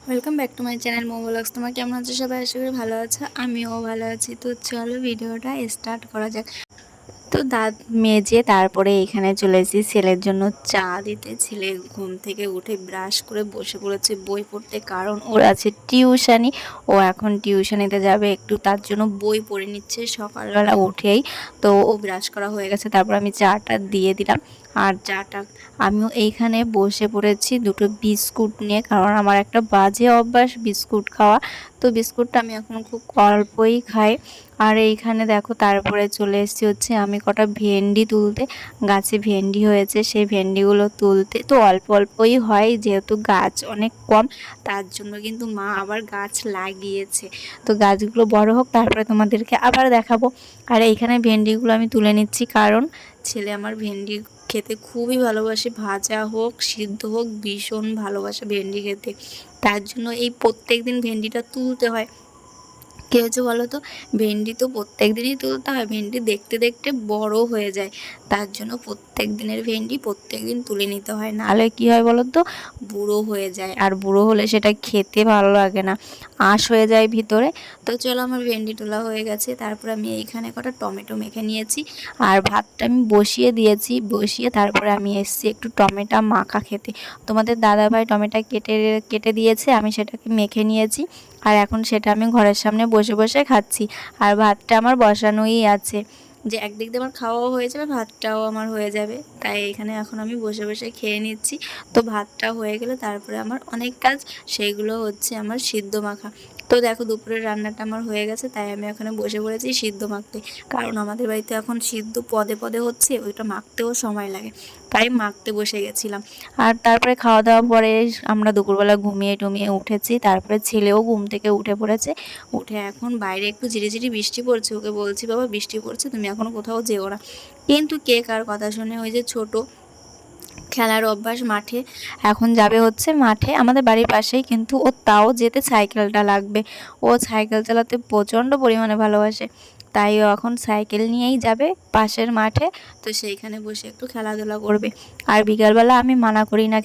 Welcome back to my channel Mo blogs. তোমার কেমন আছো সবাই? আশা করি ভালো আছো, আমিও ভালো আছি। তো চলো ভিডিওটা স্টার্ট করা যাক। তো দাঁত মেজে তারপরে এখানে চলে এসেছি ছেলের জন্য চা দিতে। ছেলে ঘুম থেকে উঠে ব্রাশ করে বসে পড়েছে বই পড়তে, কারণ ওর আছে টিউশানি। ও এখন টিউশানিতে যাবে, একটু তার জন্য বই পড়ে নিচ্ছে সকালবেলা উঠেই। তো ও ব্রাশ করা হয়ে গেছে, তারপর আমি চাটা দিয়ে দিলাম। আর চাটা আমিও এইখানে বসে পড়েছি দুটো বিস্কুট নিয়ে, কারণ আমার একটা বাজে অভ্যাস বিস্কুট খাওয়া। তো বিস্কুটটা আমি এখন খুব অল্পই খাই। আর এইখানে দেখো তারপরে চলে এসেছি হচ্ছে আমি কটা ভেন্ডি তুলতে। গাছে ভেন্ডি হয়েছে, সেই ভেন্ডিগুলো তুলতে। তো অল্প অল্পই হয়, যেহেতু গাছ অনেক কম, তার জন্য কিন্তু মা আবার গাছ লাগিয়েছে। তো গাছগুলো বড় হোক, তারপরে তোমাদেরকে আবার দেখাবো। আর এইখানে ভেন্ডিগুলো আমি তুলে নিচ্ছি, কারণ ছেলে আমার ভেন্ডি খেতে খুবই ভালোবাসে, ভাজা হোক সিদ্ধ হোক ভীষণ ভালোবাসে ভেন্ডি খেতে। তার জন্য এই প্রত্যেক দিন ভেন্ডিটা তুলতে হয়। কী হয়েছে বলো তো, ভেন্ডি তো প্রত্যেক দিনই তুলতে হয়, ভেন্ডি দেখতে দেখতে বড় হয়ে যায়। তার জন্য প্রত্যেক দিনের ভেন্ডি প্রত্যেক দিন তুলে নিতে হয়, নাহলে কী হয় বলো তো, বুড়ো হয়ে যায়। আর বুড়ো হলে সেটা খেতে ভালো লাগে না, আঁশ হয়ে যায় ভিতরে। তো চলো আমার ভেন্ডি তোলা হয়ে গেছে, তারপর আমি এইখানে কটা টমেটো মেখে নিয়েছি। আর ভাতটা আমি বসিয়ে দিয়েছি, বসিয়ে তারপরে আমি এসেছি একটু টমেটো মাখা খেতে। তোমাদের দাদাভাই টমেটো কেটে কেটে দিয়েছে, আমি সেটাকে মেখে নিয়েছি। আর এখন সেটা আমি ঘরের সামনে বসে বসে খাচ্ছি। আর ভাতটা আমার বসানোই আছে, যে একদিক দিয়ে আমার খাওয়াও হয়ে যাবে, ভাতটাও আমার হয়ে যাবে। তাই এখানে এখন আমি বসে বসে খেয়ে নিচ্ছি। তো ভাতটা হয়ে গেলে তারপরে আমার অনেক কাজ, সেইগুলো হচ্ছে আমার সিদ্ধ মাখা। তো দেখো দুপুরের রান্নাটা আমার হয়ে গেছে, তাই আমি এখানে বসে পড়েছি সিদ্ধ মাখতে। কারণ আমাদের বাড়িতে এখন সিদ্ধ পদে পদে হচ্ছে, ওইটা মাখতেও সময় লাগে, তাই মাখতে বসে গেছিলাম। আর তারপরে খাওয়া দাওয়া পরে আমরা দুপুরবেলা ঘুমিয়ে টুমিয়ে উঠেছি, তারপরে ছেলেও ঘুম থেকে উঠে পড়েছে। উঠে এখন বাইরে একটু ঝিরিঝিরি বৃষ্টি পড়ছে, ওকে বলছি বাবা বৃষ্টি পড়ছে, তুমি এখনও কোথাও যেও না। কিন্তু কে কার কথা শুনে, ওই যে ছোট খেলার অভ্যাস মাঠে, এখন যাবে হচ্ছে মাঠে আমাদের বাড়ির পাশেই, কিন্তু ও তাও যেতে সাইকেলটা লাগবে। ও সাইকেল চালাতে প্রচণ্ড পরিমাণে ভালোবাসে, তাই ও এখন সাইকেল নিয়েই যাবে পাশের মাঠে। তো সেইখানে বসে একটু খেলাধুলা করবে। আর বিকালবেলা আমি মানা করি না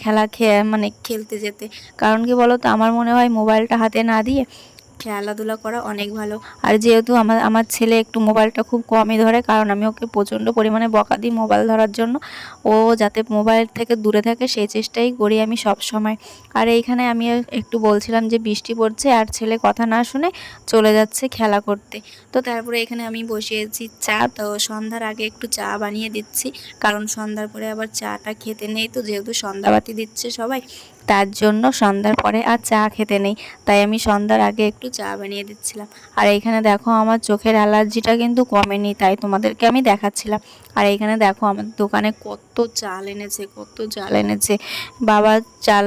মানে খেলতে যেতে, কারণ কি বলো তো, আমার মনে হয় মোবাইলটা হাতে না দিয়ে খেলাধুলা করা অনেক ভালো। আর যেহেতু আমার আমার ছেলে একটু মোবাইলটা খুব কমই ধরে, কারণ আমি ওকে প্রচণ্ড পরিমাণে বকা দিই মোবাইল ধরার জন্য। ও যাতে মোবাইল থেকে দূরে থাকে সেই চেষ্টাই করি আমি সব সময়। আর এইখানে আমি একটু বলছিলাম যে বৃষ্টি পড়ছে, আর ছেলে কথা না শুনে চলে যাচ্ছে খেলা করতে। তো তারপরে এখানে আমি বসিয়েছি চা। তো সন্ধ্যার আগে একটু চা বানিয়ে দিচ্ছি, কারণ সন্ধ্যার পরে আবার চাটা খেতে নেই। তো যেহেতু সন্ধ্যাবাতি দিচ্ছে সবাই, তার জন্য সন্ধ্যার পরে আর চা খেতে নেই, তাই আমি সন্ধ্যার আগে একটু চা বানিয়ে দিচ্ছিলাম। আর এইখানে দেখো আমার চোখের অ্যালার্জিটা কিন্তু কমেনি, তাই তোমাদেরকে আমি দেখাচ্ছিলাম। আর এইখানে দেখো আমার দোকানে কত চাল এনেছে, কত চাল এনেছে। বাবা চাল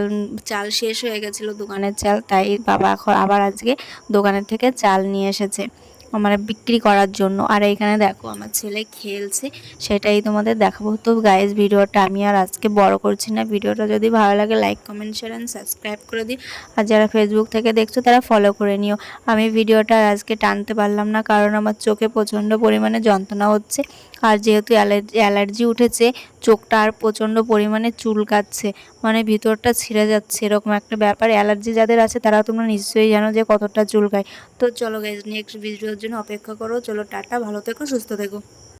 চাল শেষ হয়ে গেছিলো দোকানের চাল, তাই বাবা এখন আবার আজকে দোকানের থেকে চাল নিয়ে এসেছে মানে বিক্রি করার জন্য। আর এইখানে দেখো আমার ছেলে খেলছে, সেটাই তোমাদের দেখাবো। তো গাইজ ভিডিওটা আমি আর আজকে বড় করছি না, ভিডিওটা যদি ভালো লাগে like comment share and subscribe করে দিই। আর যারা ফেসবুক থেকে দেখছো তারা ফলো করে নিও। আমি ভিডিওটা আজকে টানতে পারলাম না, কারণ আমার চোখে প্রচণ্ড পরিমাণে যন্ত্রণা হচ্ছে। আর যেহেতু অ্যালার্জি উঠেছে, চোখটা আর প্রচণ্ড পরিমাণে চুলকাচ্ছে, মানে ভিতরটা ছিঁড়ে যাচ্ছে, এরকম একটা ব্যাপার। অ্যালার্জি যাদের আছে তারা তোমরা নিশ্চয়ই জানো যে কতটা চুলকায়। তো চলো গাইজ নেক্সট ভিডিওর জন্য অপেক্ষা করো। চলো টাটা, ভালো থেকো সুস্থ থেকো।